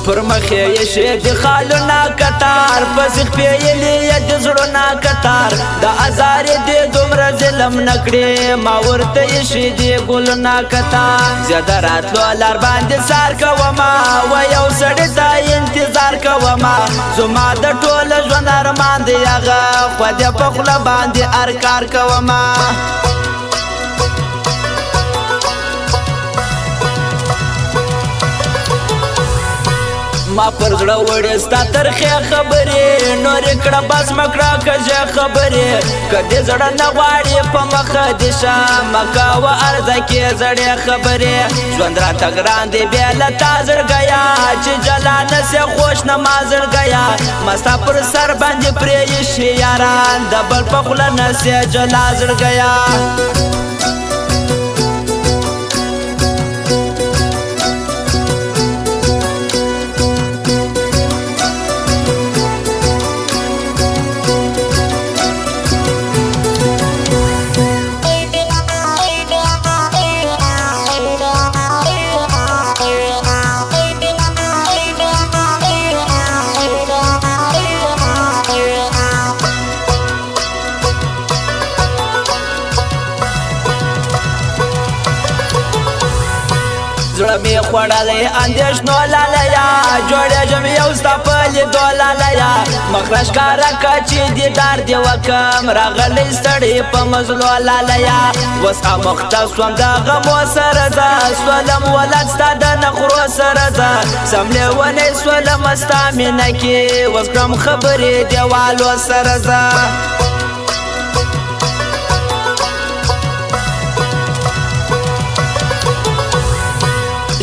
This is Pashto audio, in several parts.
پر مخې یې شي د خالونه کتار پسې خپېیلې یې د زړونه کتار د ازارې دې دومره ظلم نه کړې ما ورته یې شي د ګلونه کتار زیاده راتلو لار باندې سار کومه و یو سړي ته انتظار کومه زما د ټول ژوند ارمان دی هغه خو دې په خوله باندې هر کار کومه ما پر زړه وړې ستا ترخې خبرې نورې کړه بس مه کړه کږې خبرې که دې زړه نه غواړې په مخه دې شه مه کوه عرضه کې زړې خبرې ژوند راته ګران دی بې له تا زړګیه چې جلا نه سې خوش نه ما زړګیه ما ستا پر سر باندې پرې ایښي یاران د بل په خوله نه سې جلا زړګیه زړه مې خوړلی اندېښنو لالیا جوړېږم یو ستا په لیدو لالیا مخ راښکاره که چې دیدار دې وکم راغلی ستړی په مزلو لالیا اوس اموخته سوم د غمو سره زه سولم ولد ستا د نخرو سره زه سم لیونی سولم ستا مینه کې اوس کړم خبرې دیوالو سره زه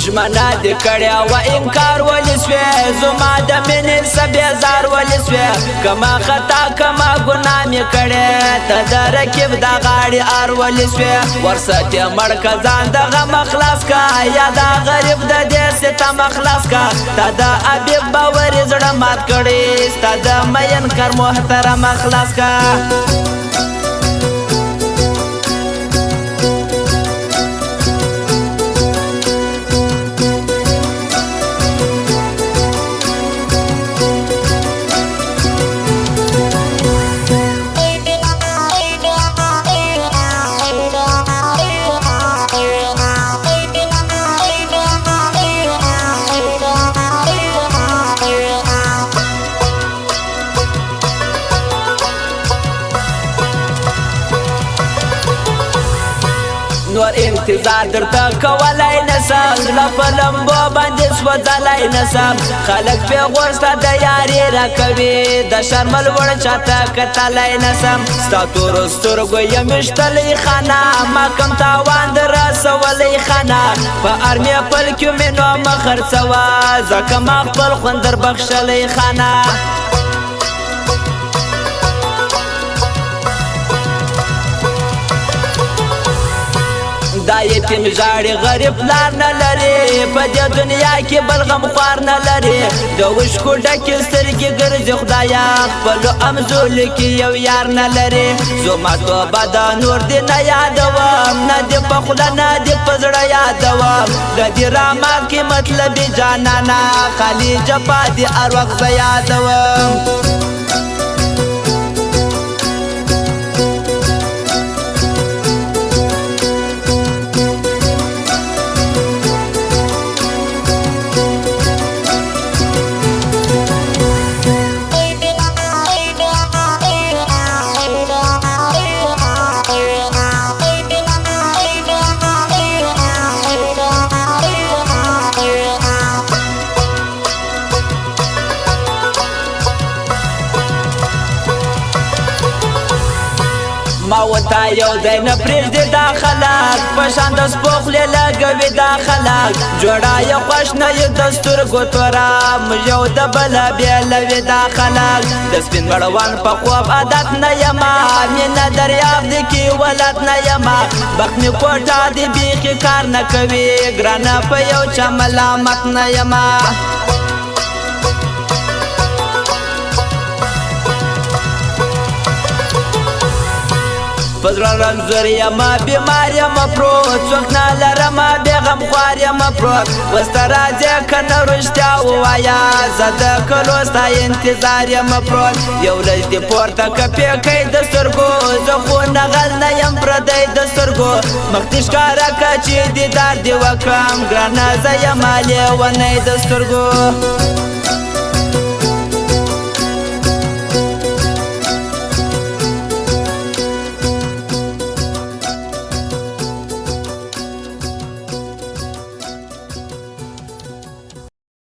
ژمنه دې کړې وه انکار ولې سوې زما د مینې څه بېزار ولې سوې کمه خطا کمه ګناه مې کړې ته د رقیب د غاړې ار ولې سوې ورسته مړ که ځان د غمه خلاص که یا د غریب د دې ستمه خلاص که تا د حبیب باورې زړه مات کړې ستا د مین کر محترمه خلاص که نور انتظار درته کولی نسم زړه په لمبو باندې سوځلی نسم خلک پېغور ستا د یارې راکوي د شرم لوړ چاته کتلی نسم ستا تورو سترګو یم ویشتلی خانه ما کم تاوان در رسولی خانه په ارمې پل کې مې نو مه خرڅوه ځکه ما خپل خوند در بخښلی خانه دا یتیم ژاړي غریب لار نه لري په دې دنیا کې بل غمخوار نه لري د اوښکو ډکې سترګې ګرځي خدایه خپلو امزولو کې یو یار نه لري زما توبه ده نور دې نه یادوم نه دې په خوله نه دې په زړه یادوم د دې رامات کې مطلبي جانانه خالي جفا دې هر وخت زه یادوم ما وتا یو ځای نه پرېږدي دا خلک په شان د سپوخلې لګوي دا خلک جوړه یې خوښ نه یې د سترګو توره موږ یو د بله بېلوي دا خلک د سپین مړوان په خوب عادت نه یمه مینه دریاب دی کې ولد نه یمه بخت مې کوټه دی بیخي کار نه کوي ګرانه په یو چا ملامت نه یمه پزړه رنځور یم بیمار یم پروت څوک نه لرم بې غمخوار یم پروت اوس ته راځې که نه رښتیا ووایه زه د کلو ستا انتظار یم پروت یو لږ دې پورته که پیکی د سترګو زه خو نغل نه یم پردی د سترګو مخ دې ښکاره که چې دیدار دې وکړم ګرانه زه یم لیونی د سترګو